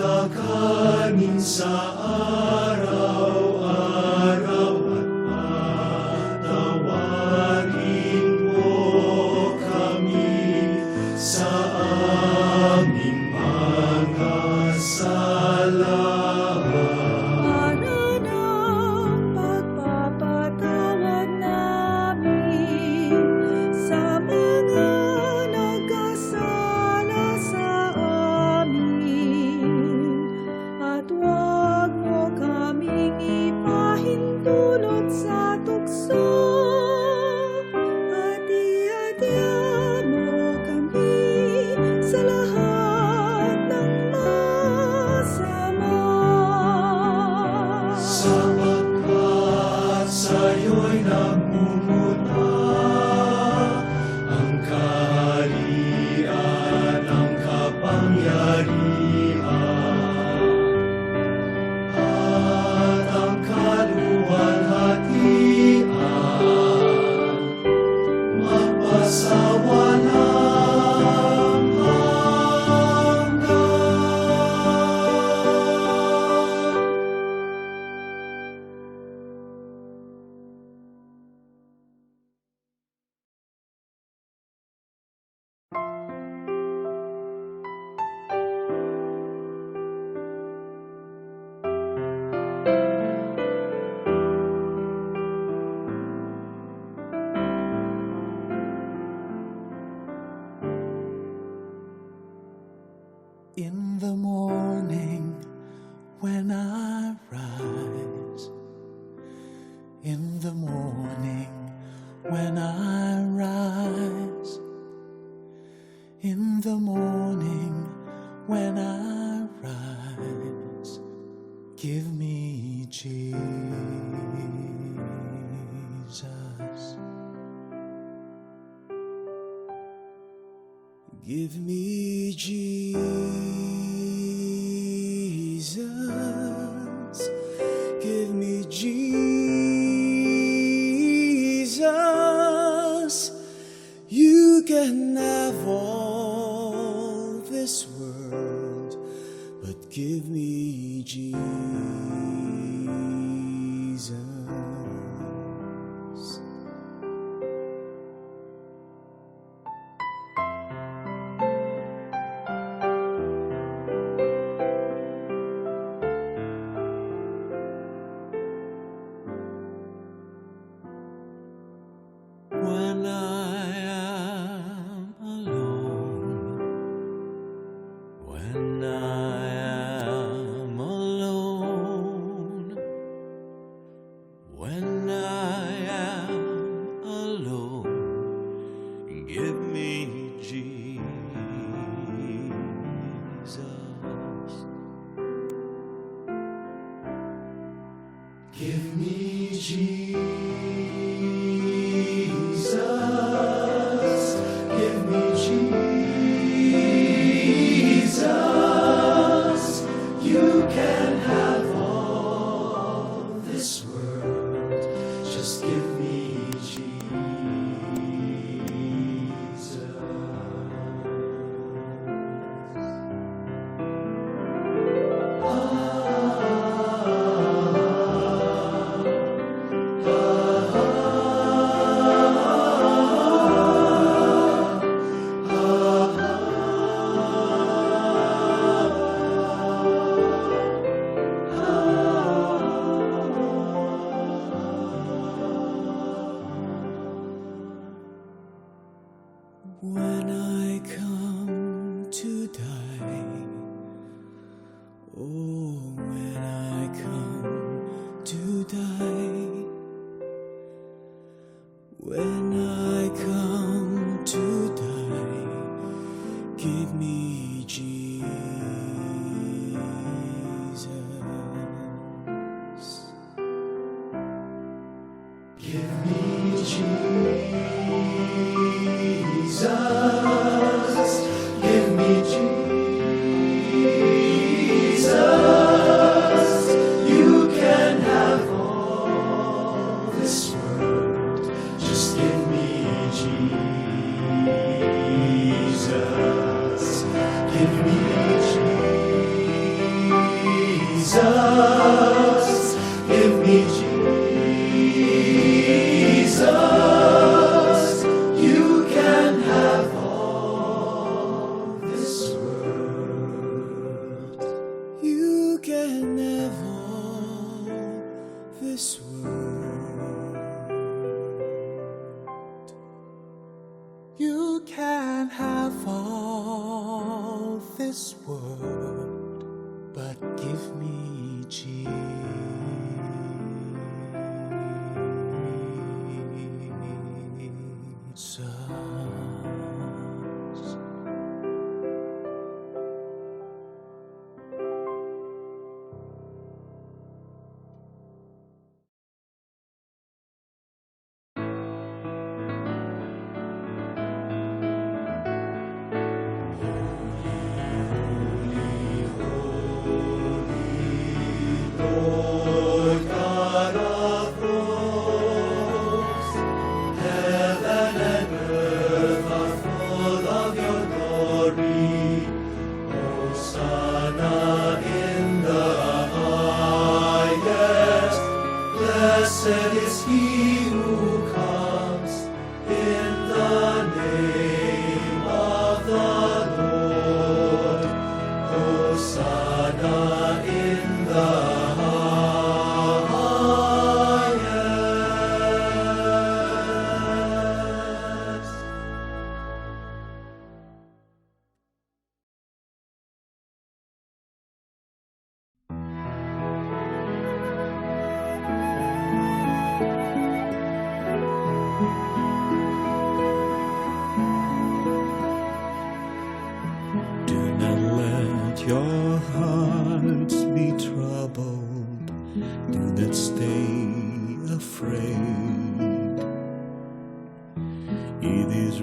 kakanin sa araw-araw at patawarin mo kami sa aming mga sala. Para ng pagpapatawad namin sa mga nagkasala sa amin. At huwag mo kaming ipahintulot sa tukso, at iadya mo kami sa lahat ng masama. Sapagkat sa'yo'y nagmumula ang kaharian, ang kapangyarihan, at ang kaluwalhatian, magpasawalang hanggan. In the morning when I rise, in the morning when I rise, in the morning when I rise, give me Jesus. Give me Jesus. Give me Jesus. You can have all this world, but give me Jesus. When I am alone, when I am alone, when I am alone, give me Jesus. Give me Jesus. Give me Jesus. You can have all this world. Just give me Jesus. Ah, ah,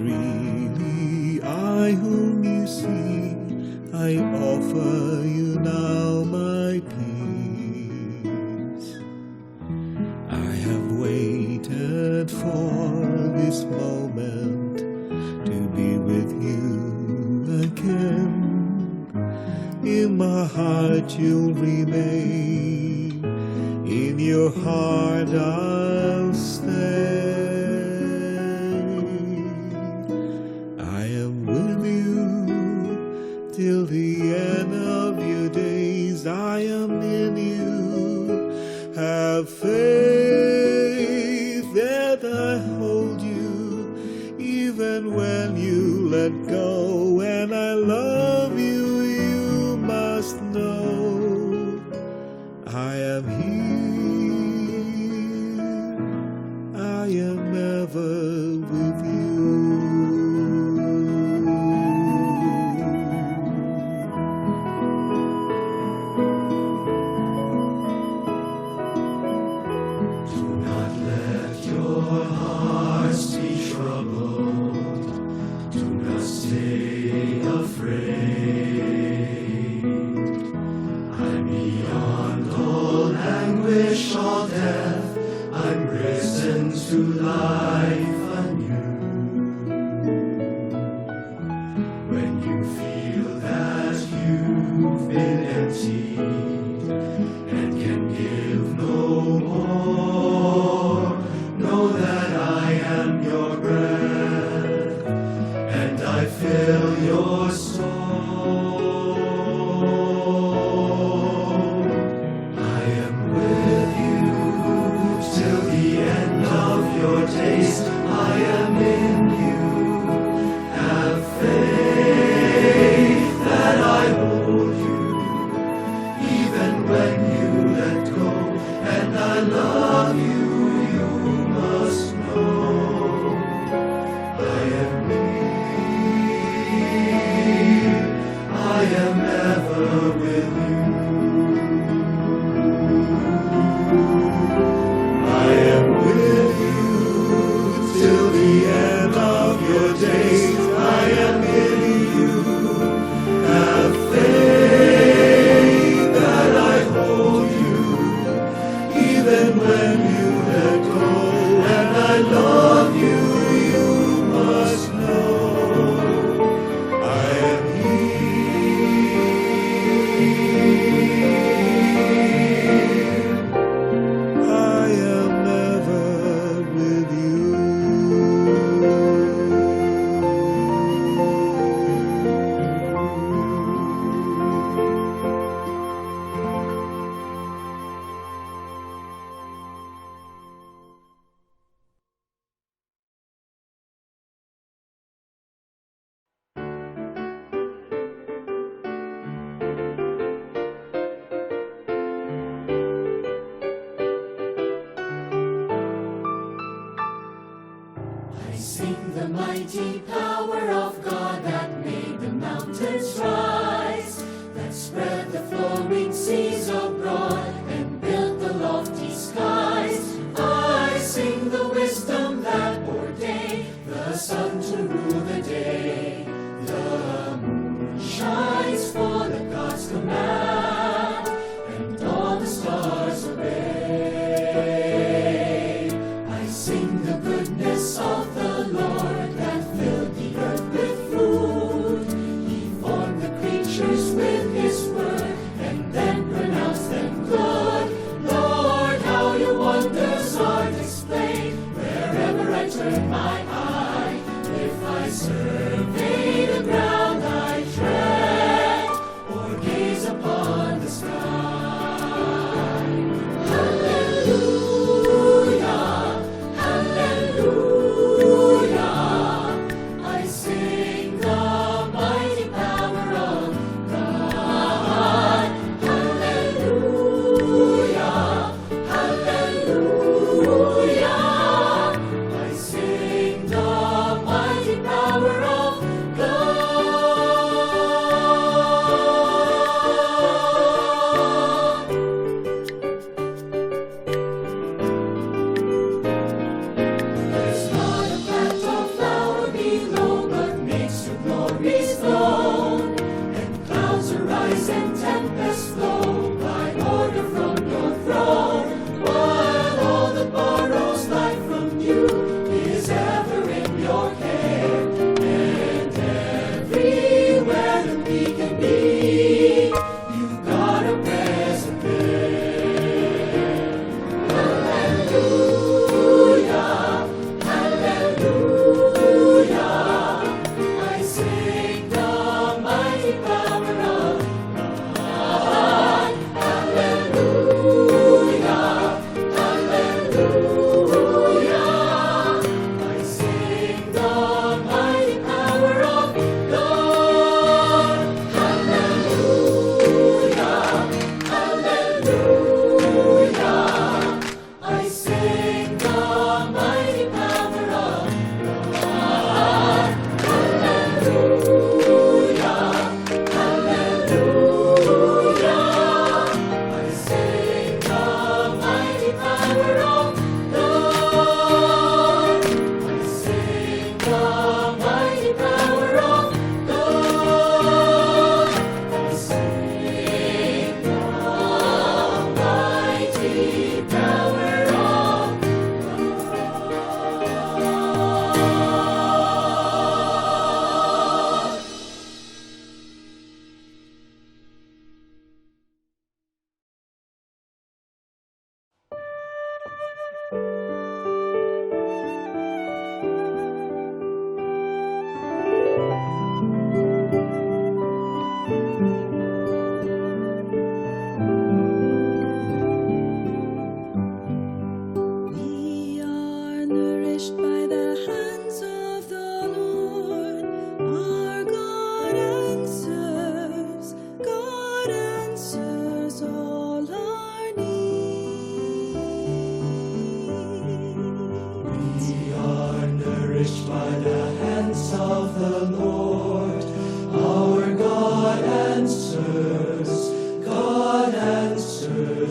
freely I whom you see, I offer you now my peace. I have waited for this moment to be with you again. In my heart you'll remain, in your heart I'll stay. I am with you till the end of your days. I am in you. Have faith that I hold you, even when you let go. And I love you, you must know. I am here, I am ever with you. Do not let your hearts be troubled. Do not stay afraid. I'm beyond all anguish, all death. I'm risen to life anew. When you feel that you've been emptied and can give no more, know that I am your breath, and I fill your soul. I am with you till the end of your days. I am in you. Have faith that I hold you, even when you let go. And I love you, you must know. I am here, I am ever with you. I am with you till the end of your days. I am in you. Have faith that I hold you, even when you let go. And I love you, you must know. I am here, I am ever with you. I sing the mighty power of God that made the mountains rise, that spread the flowing seas abroad and built the lofty skies. I sing the wisdom that ordained the sun to rule the day. The moon shines for the God's command, and all the stars obey. I sing the goodness of the Lord that filled the earth with fruit. He formed the creatures with his word, and then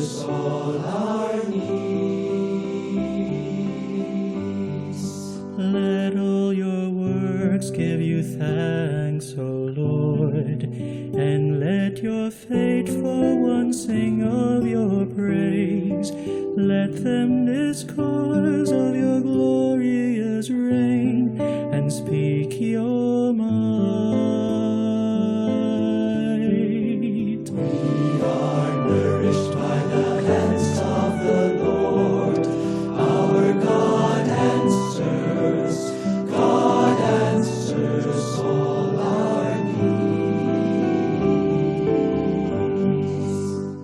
answers all our needs. Let all your works give you thanks, O Lord, and let your faithful ones sing of your praise. Let them discourse of your glorious reign and speak your might. We are nourished by the hands of the Lord. Our God answers all our needs.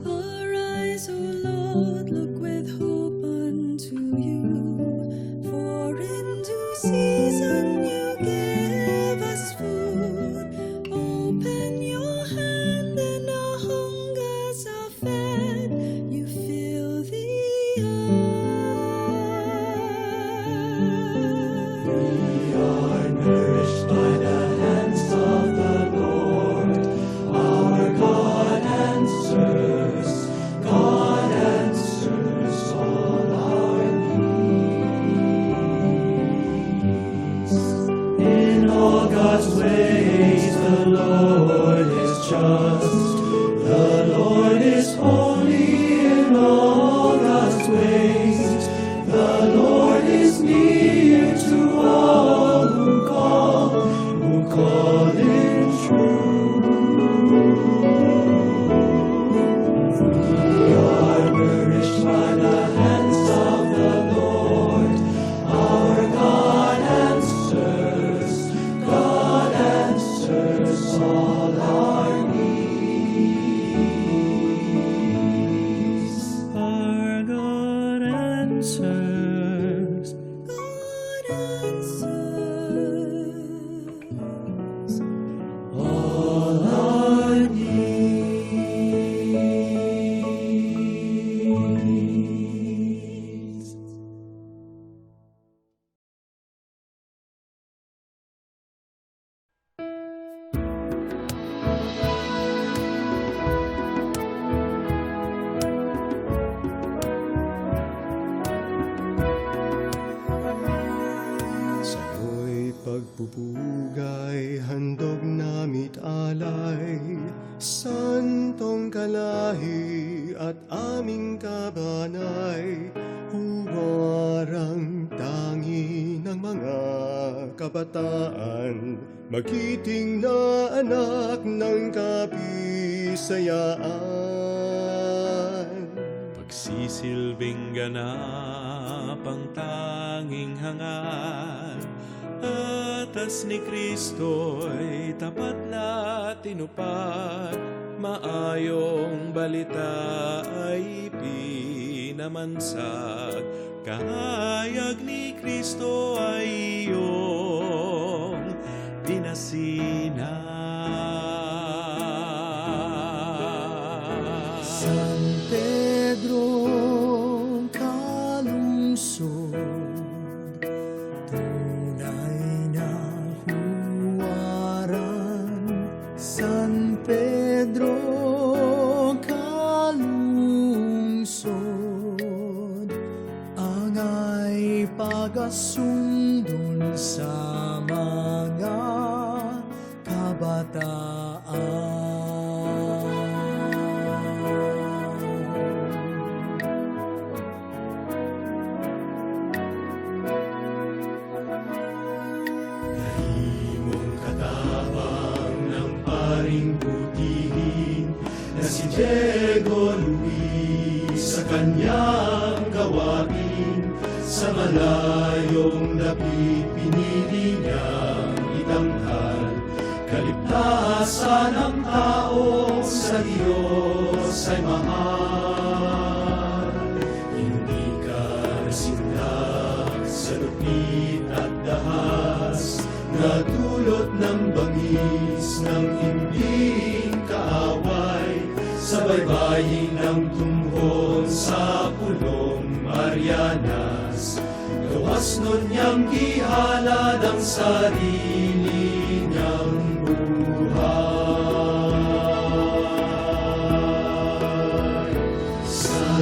Arise, O Lord, look with hope unto you. For in due season you give us food. Open your hand and our hungers are fed. You fill the earth. We are nourished by the hands of the Lord. Our God answers all our needs. In all God's ways, the Lord is just. The Lord is holy in all God's ways. The Lord is near to all who call in truth. We are nourished by the hands of the Lord. Our God answers all our needs. Our God answers. God answers. All our needs. Sa'yo'y pagpupugay, handog namit alay, santong kalahi at aming kabanay, huwarang tangi ng mga kabataan, magiting na anak ng kabisayaan. Pagsisilbing ganap ang tanging hangad, atas ni Kristo'y tapat na tinupad. Maayong balita ay pinamansag, kahayag ni Kristo ay iyong dinasinan. San Pedro kalungsod, tunay na huwaran. San Pedro kalungsod, angay pagasundon sa mga kabataan. Nahimong katabang ng paring butihin na si Diego Luis sa kanyang gawain. Sa malayong dapit pinili niyang itanghal kaligtasan ng taong sa Diyos ay mahal. Hindi ka nasindak sa lupit at dahas, natulot ng bangis ng hinding kaaway, sa baybayin ng tumhon sa pulong Marianas. Gawas nun niyang gihalad ang sarili niyang buhay. Sa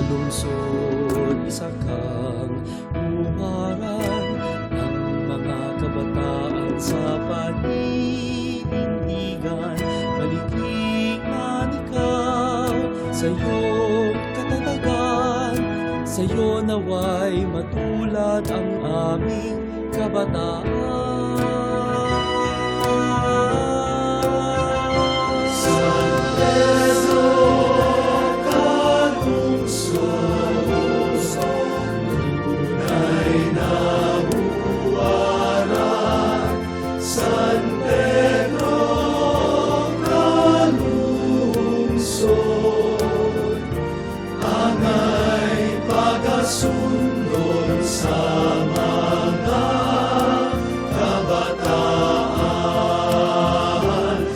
lungsod, isa kang humarang ng mga kabataan sa paninindigan. Balikingan ikaw sa iyong katatagan, sa iyo naway matulad ang aming kabataan. San Pedro, kalungsod, tunay na huwaran. San Pedro, kalungsod, angay pagkasundol sa mga kabataan.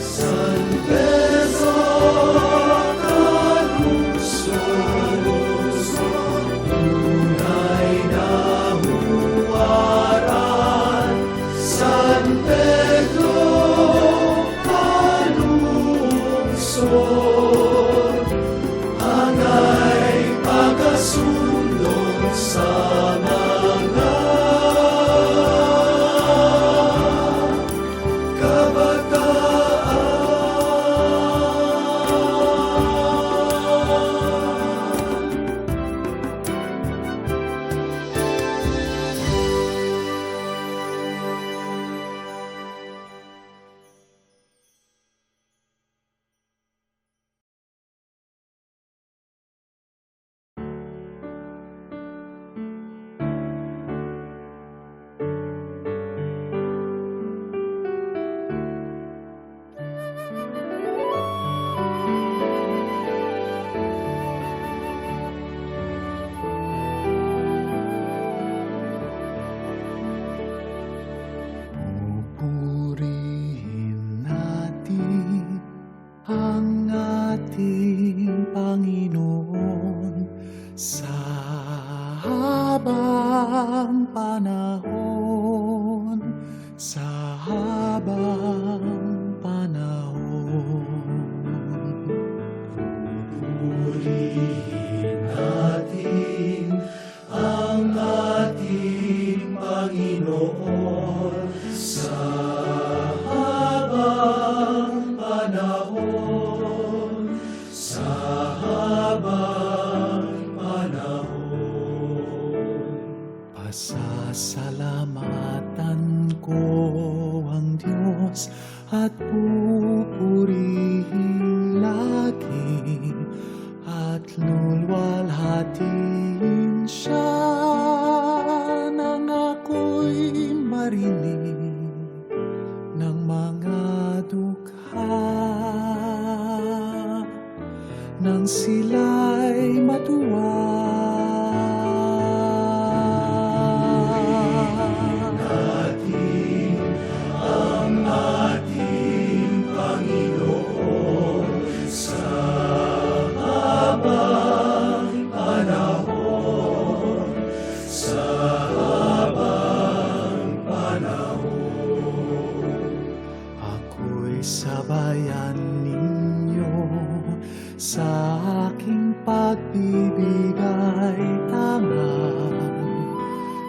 San Pedro, kalungsod, tunay na huwaran. San Pedro, kalungsod, angay pagkasundol sa mga kabataan. Purihin natin ang ating Panginoon sa habang panahon, sa habang panahon. Purihin natin ang ating Panginoon sa habang panahon, sa habang panahon. Pasasalamatan ko ang Diyos at pupurihin lagi at lulwalhatiin siya nang ako'y marinig ng mga dukha, nang sila'y matuwa. Natin ang ating Panginoon sa habang panahon, sa habang panahon. Ako'y sabayan ninyo sa aking pagbibigay tangan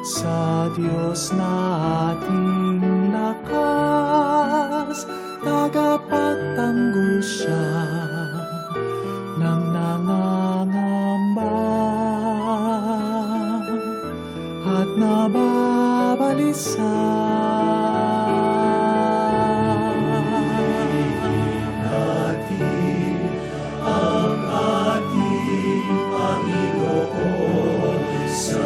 sa Diyos na ating lakas, tagapagtanggol siya ng nangangamba at nababalisa. Natin ang ating Panginoon sa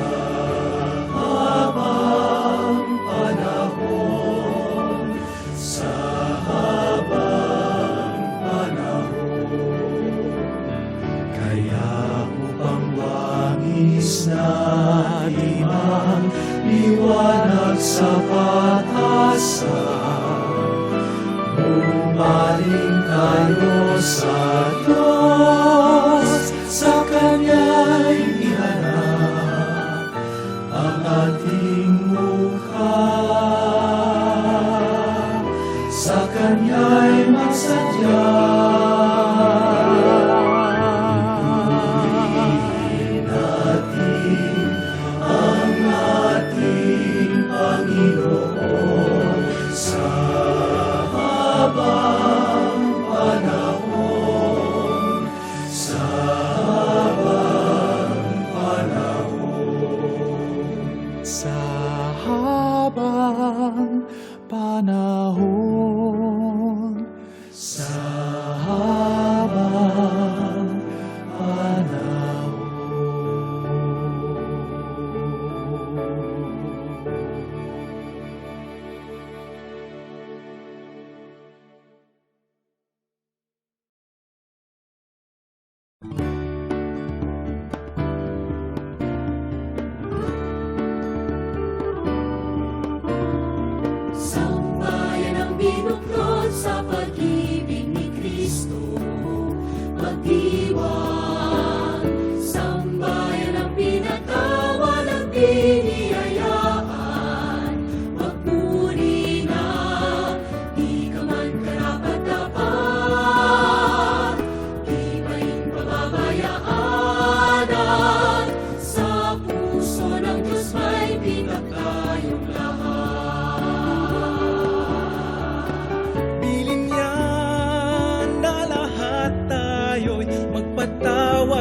habang panahon, sa habang panahon. Kaya upang wangis natin ang liwanag sa pag-asa, bumaling tayo sa Diyos, sa Kanya'y iharap ang ating mukha, sa Kanya'y magsadya. Purihin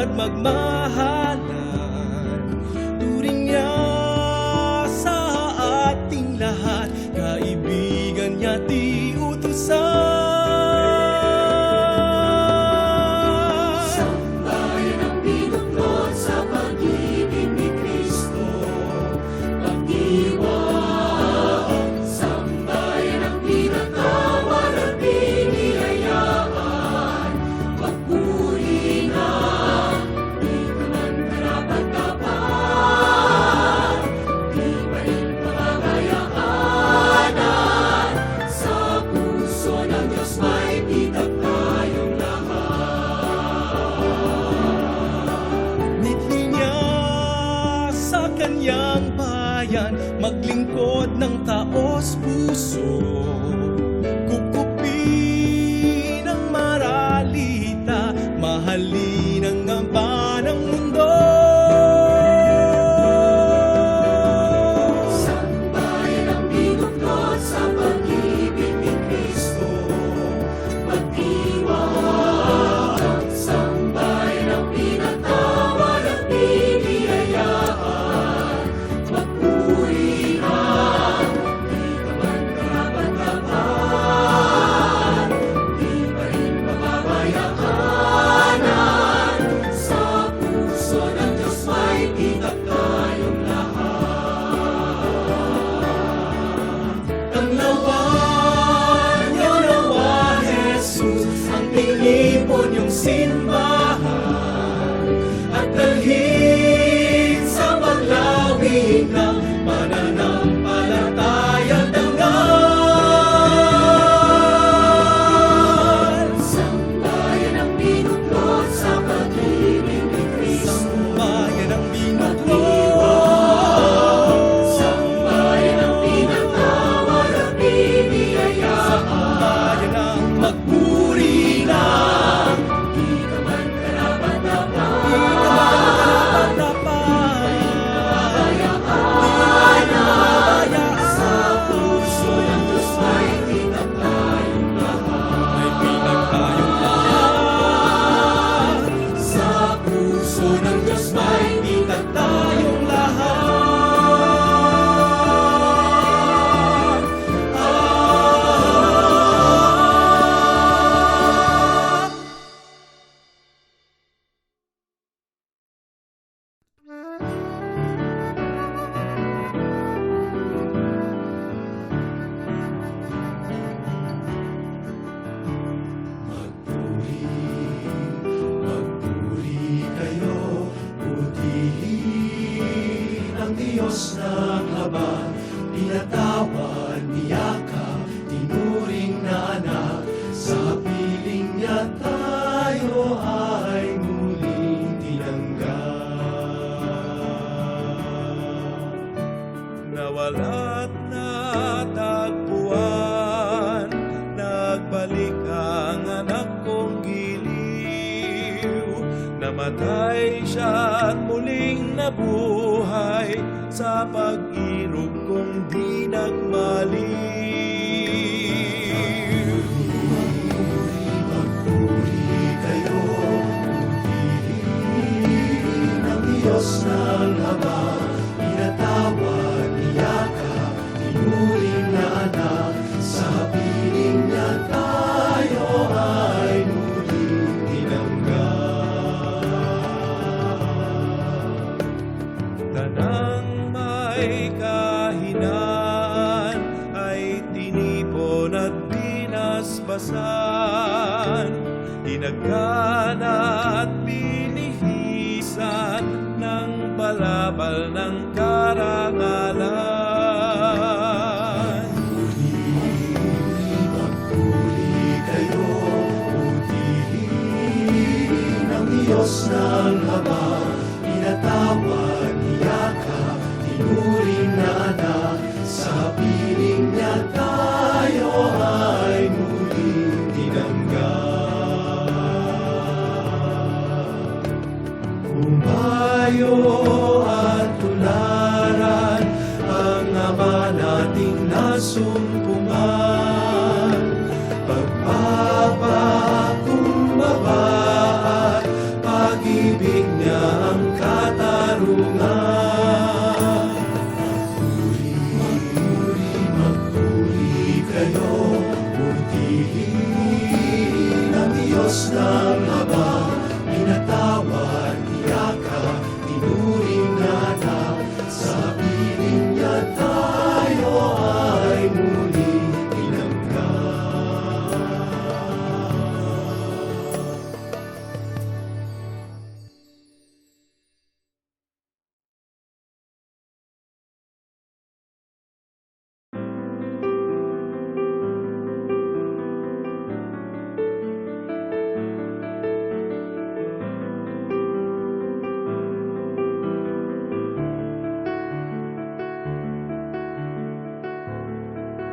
at magmahalan. Turing niya sa ating lahat, kaibigan niya di utusan. Sambayan ang binuklod sa pag-ibig ni Kristo, pag-iwan. Sambayan ang pinatawad at biniyayaan, pagpuri na di ka man karapat-dapat, di pa rin pangangayaanan. Sa puso ng Diyos may pitag tayong Nitli niya sa kanyang bayan, maglingkod ng taos puso. Kukupin ang maralita, mahalin ang gamba ng mundo. Sambayan ang binuklod sa pag-ibig ni Kristo, pag-iwan. Sambayan ang pinatawad at biniyayaan, pagpuri na di ka man karapat-dapat, di pa rin pababayaanan. Sa puso ng Diyos may pitag tayong Ang lawan niyo nawa, Jesus, ang tinipon yung simbahan, at dalhin sa paglawig ng pananampalatayang dangal. Sambayan ang binuklod sa pag-ibig ni Kristo, Sambayan ang binuklod, sambayan ang pinatawad at biniyayaan, sambayan ang magpuri na di ka man karapat-dapat, sa puso ng Diyos may pitag tayong May pinag tayong lahat. sa puso ng Diyos may Pitag tayong lahat. Magpuri kayo, putihin ang Diyos ng laban, pinatawad, niyakap, tinuring na anak, sa piling niya tayo ay muling tinanggap. Nawala't natagpuan, nagbalik ang anak kong giliw. Namatay siya at muling nabuhay, sa pag-irog kong di nagmaliw. Magpuri kayo, putihin ang Diyos ng laban, pinatawad, niyakap, tinuring na anak, sa piling niya tayo ay muling tinanggap. Tanang may kahinaan ay tinipon at binasbasan, dinagana at binihisan ng balabal ng karangalan. Magpuri kayo, putihin ang Diyos ng laban, pinatawad, niyakap, tinuring na anak, sa piling niya tayo ay muling tinanggap. Humayo at tularan ang Ama nating nasumpungan, pagpapakumbaba at pag pag-ibig niya ang katarungan. Magpuri kayo, purihin ang Diyos ng habang pinatawad, tiyaka, tinuring na sa piling niya tayo ay muling tinanggap.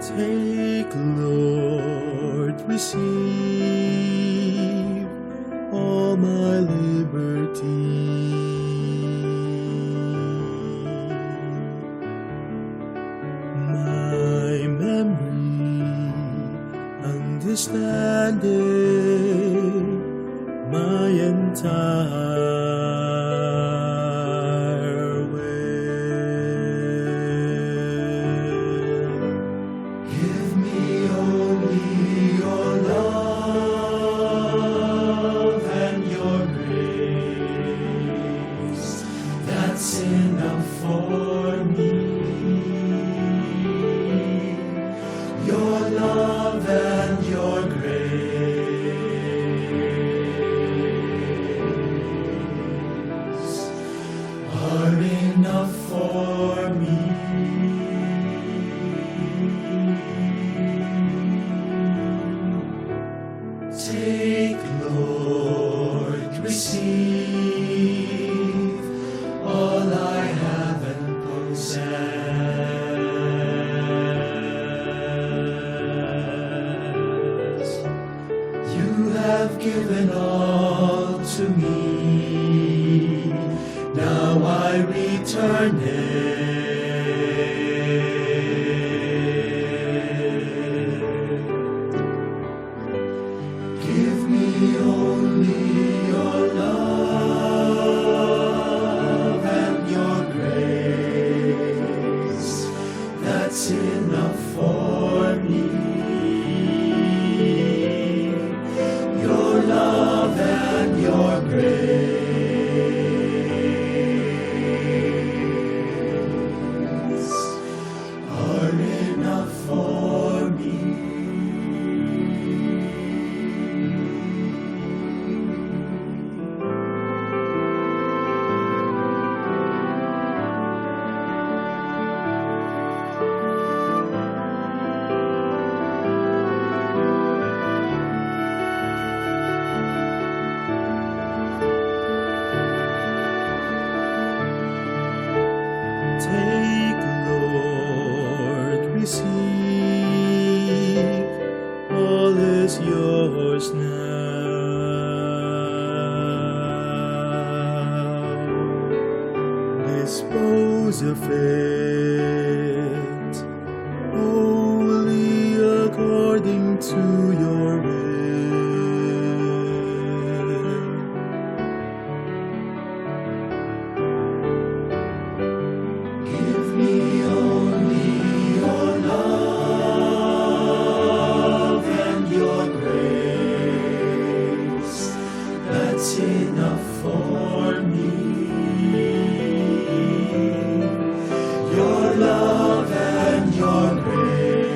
Take, Lord, receive all my liberty. My memory, understanding, my entire will. Give me only your love and your grace. That's enough for me. Your love and your grace are enough for me. Take, Lord, receive all I have and possess. You have given all to me, now I return it. Give me only your love and your grace. That's enough for me. Your love and your grace are enough for me. Take, Lord, receive, all is yours now. Dispose of it, wholly according to your will. Give me only your love and your grace. That's enough for me. Your love and your grace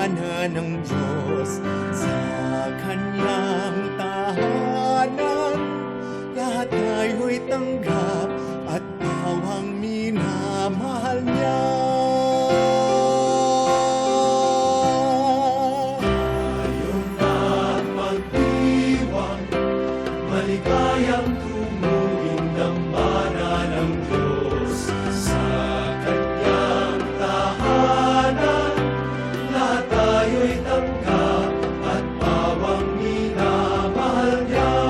mana ng Diyos sa kanyang tahanan. Lahat tayo'y tanggap at bawang minamahal niya. Ngayon na't magdiwang, maligayang tumuhin ng mana ng Diyos sa kanyang tahanan. Lahat tayo'y tanggap at bawang minamahal niya.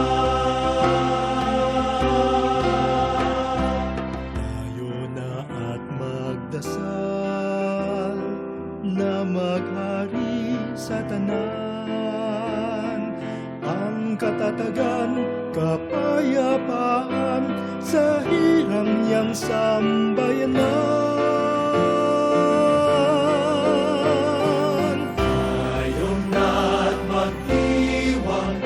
Tayo na at magdasal na maghari sa tanan. Ang katatagan, kapayapaan sa hirang niyang sambayanan. Ngayon na't magdiwang,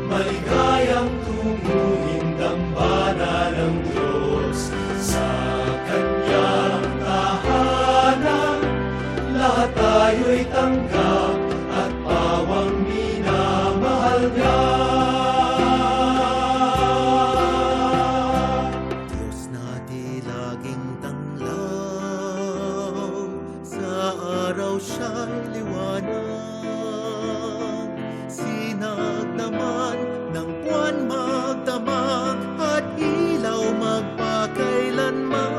maligayang tumuhin dambana ng Diyos sa kanyang tahanan. Lahat tayo'y tanggap at pawang minamahal niya. Diyos na di laging tanglaw, sa araw siya'y liwanag. Sinag naman ng buwan magdamag at ilaw magpakailanman.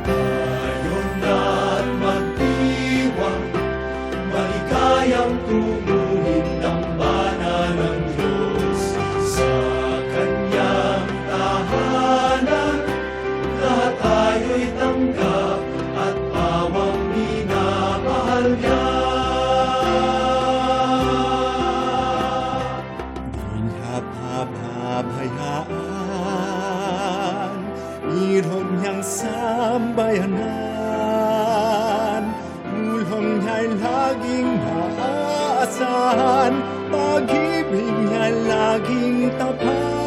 Ngayon na't magdiwang, maligayang tumuhin dambana ng Diyos sa kanyang tahanan. Lahat tayo'y tanggap at pawang minamahal niya. Hinhap-hap-hayaan, irong niyang sambayanan. Ulong niya'y laging maaasahan, pag-ibig niya laging tapat.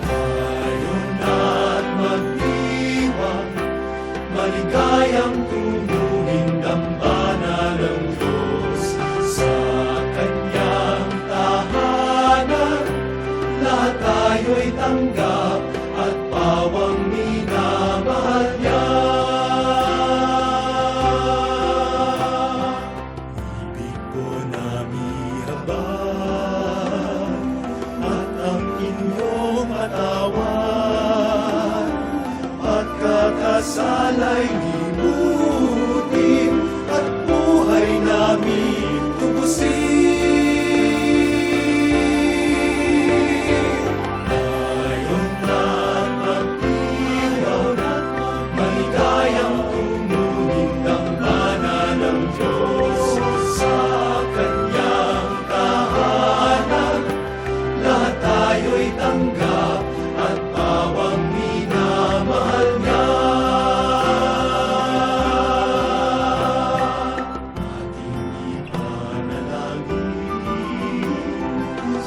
Ngayon na't magdiwang, maligayang tumuhin dambana ng Diyos sa kanyang tahanan. Lahat tayo'y tanggap at pawang minamahal niya. Ibig ko na mihabag at ang inyong atawan, at kakasalay limutin at buhay namin tubusin. Ngayon na't magdiwang, maligayang tumuhin dambana ng Diyos sa kanyang tahanan. Lahat tayo'y tanggap at pawang minamahal niya. Ating ipanalangin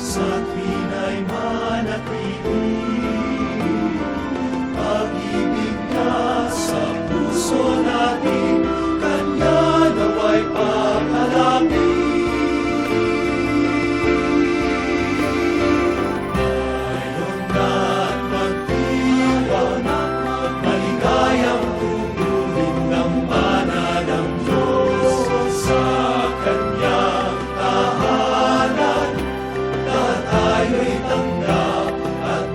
sa tuwina'y manatili, pag-ibig niya sa puso natin, kanya nawa'y Ngayon na't magdiwang, maligayang tumuhin dambana ng Diyos sa kanyang tahanan. Lahat tayo'y tanggap at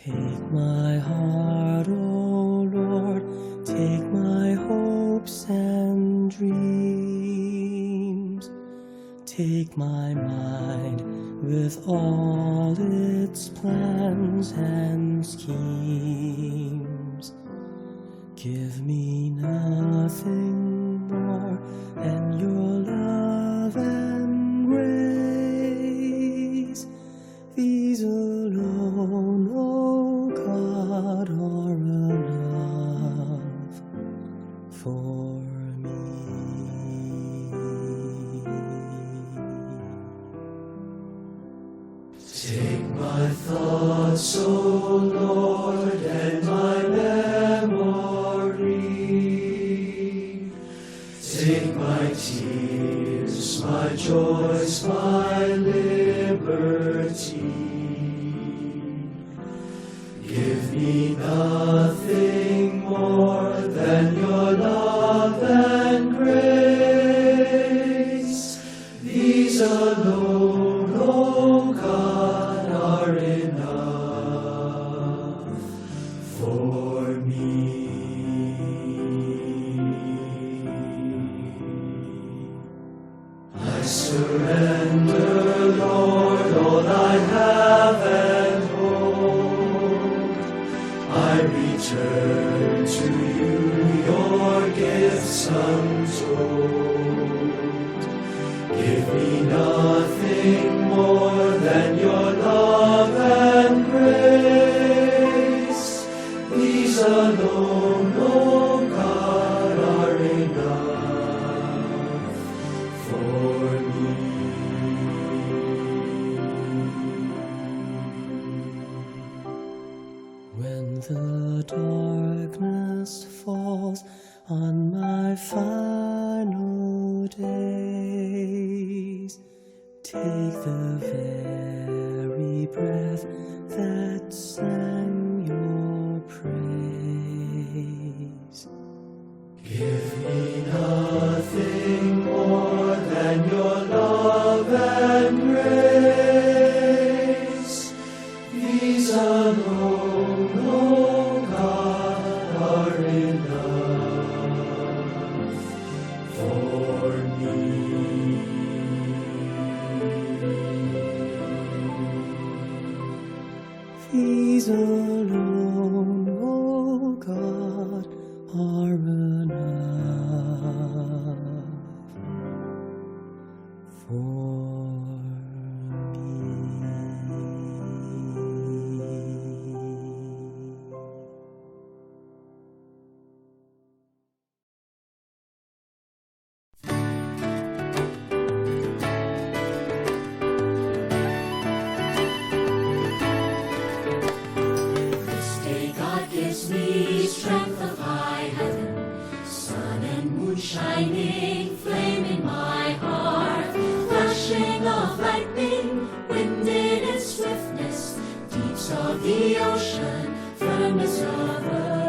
Take my heart, O Lord, take my hopes and dreams. Take my mind with all its plans and schemes. Give me nothing more than your love and grace. These alone, O God, are enough for me. Take my thoughts, O Lord, and my memory. Take my tears, my joys, my liberty. Give me nothing more than your love and grace. These alone, O God, are enough for me. I surrender, Lord, all I have and hold. I return to you your gifts untold. Give me nothing more than your love and grace. These alone, O God, are enough for me. When the darkness falls on my final days, take the very breath that sang your praise. Give me nothing more than your love and grace. These alone, O God, are enough for me. These alone, O God, are enough for This day God gives me strength of high heaven, sun and moon shining, flame in my heart, flashing of lightning, wind in its swiftness, deeps of the ocean, firmness of earth.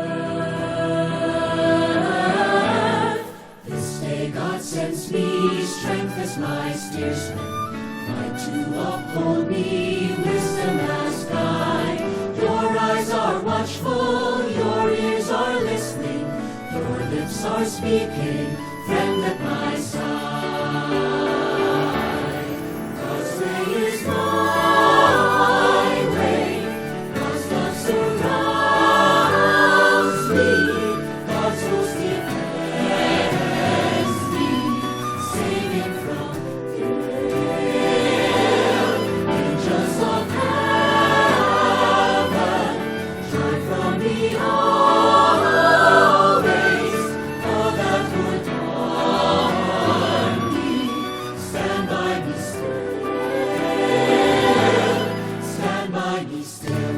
This day God sends me strength as my steersman, might to uphold me, wisdom as guide. Your eyes are watchful, your ears are listening, your lips are speaking, friend at my side. God's way is my way, God's love surrounds me, God's host defends me, saving from guilt. Angels of heaven shine from me always. All that would harm me, stand by me still. Stand by me still.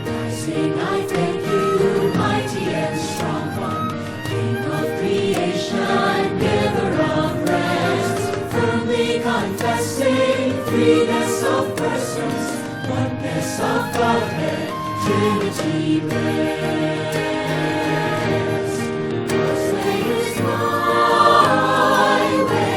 Rising, I thank you, mighty and strong one, King of creation, giver of rest, firmly confessing freeness of persons, oneness of Godhead, Trinity blessed. God's way is my way,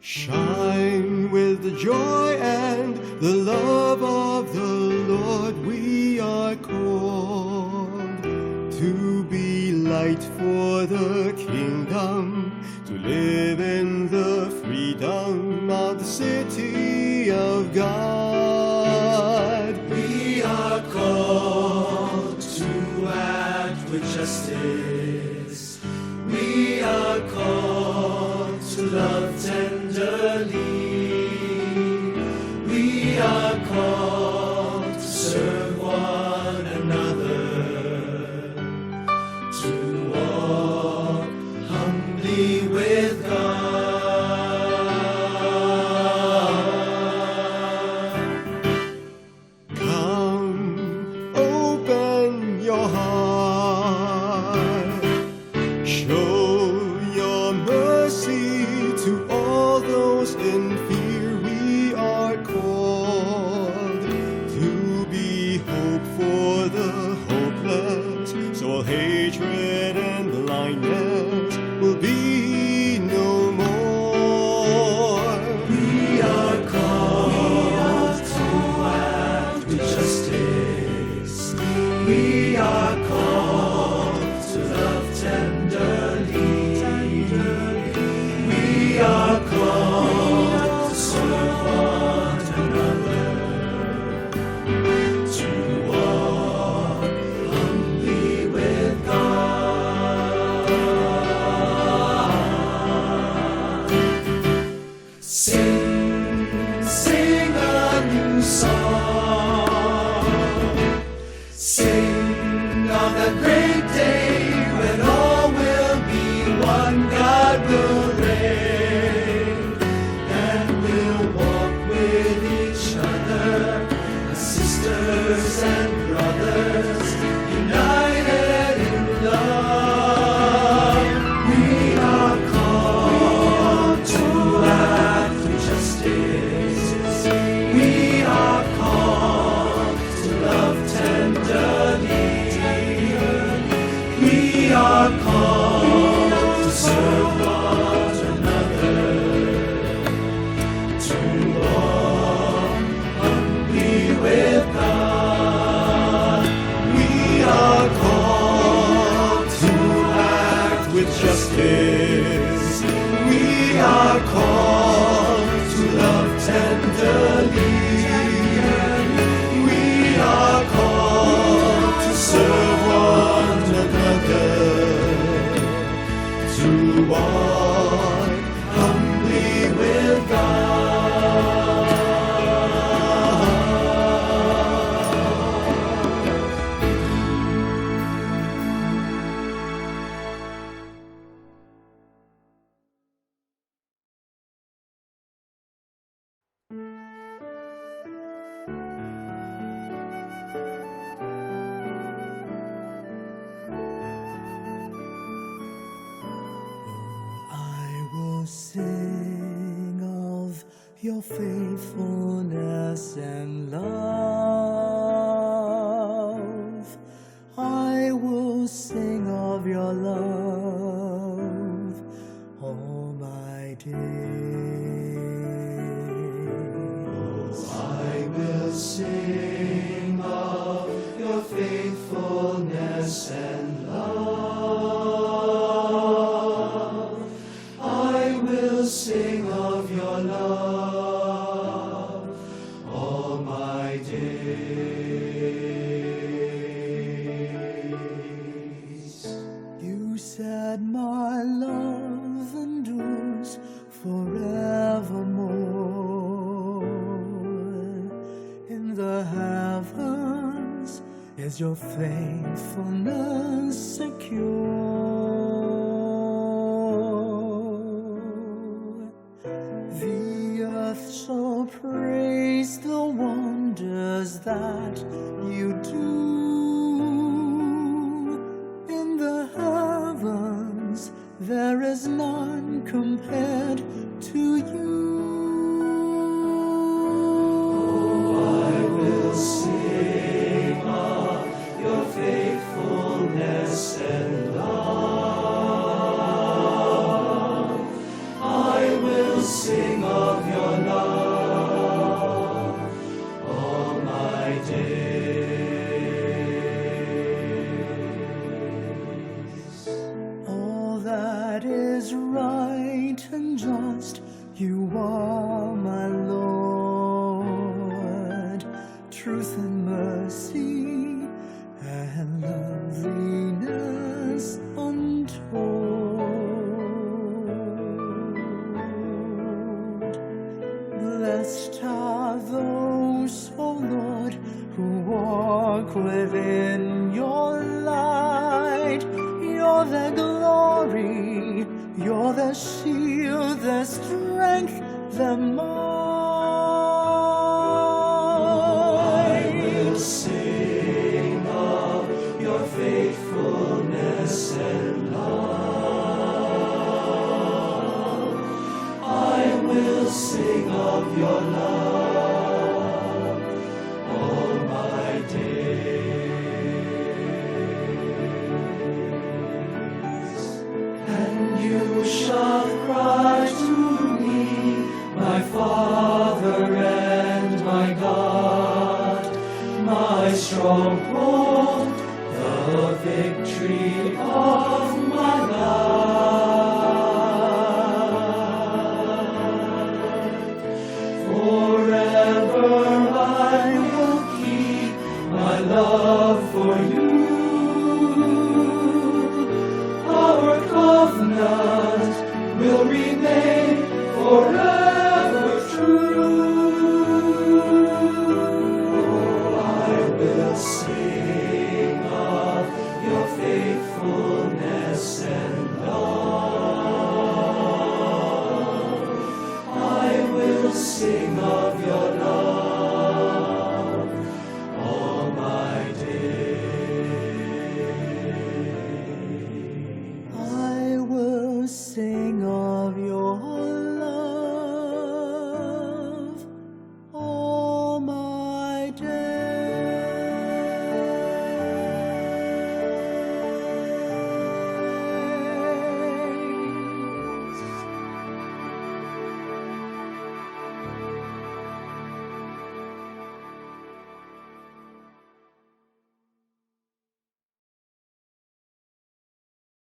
Shine with the joy and the love of the Lord. We are called to be light for the kingdom, to live in the freedom of the city of God. We are called to act with justice. We are called to love tenderly. We are called to serve one another, to walk humbly with God. Come, open your heart, show your mercy to all those in fear. We are called to be hope for the hopeless, so all hatred and blindness will be no more. We are called to act with justice. We are called to love tenderly. We are called to serve one another, to walk humbly with God. Sing, sing a new song. Sing of that great day when all will be one. God will reign, and we'll walk with each other as sisters and brothers, united in love. We are called to act with justice. We are called to love tenderly. We are called to serve one another, to walk humbly with God. We are called to act with justice. We are called to love tenderly. We are called to serve one another, to walk humbly with God. I will sing of your faithfulness and love. I will sing of your love all my days. I will sing of your faithfulness and love. I will sing of your love all my days. You said my love endures forevermore. In the heavens is your faithfulness secure. The earth shall praise the wonders that you do. In the heavens there is none compared to you. I will sing of your faithfulness and love. I will sing You are my Lord, truth and mercy and loveliness untold. Blessed are those, O Lord, who walk within your light. You're their glory, you're their shield, their strength, their might. I will sing of your faithfulness and love. I will sing of your love all my days. And you shall cry to me, my Father and my God, my stronghold, the victory of my life. Forever I will keep my love for you. Our covenant will remain forever true. I will sing of your faithfulness and love. I will sing of your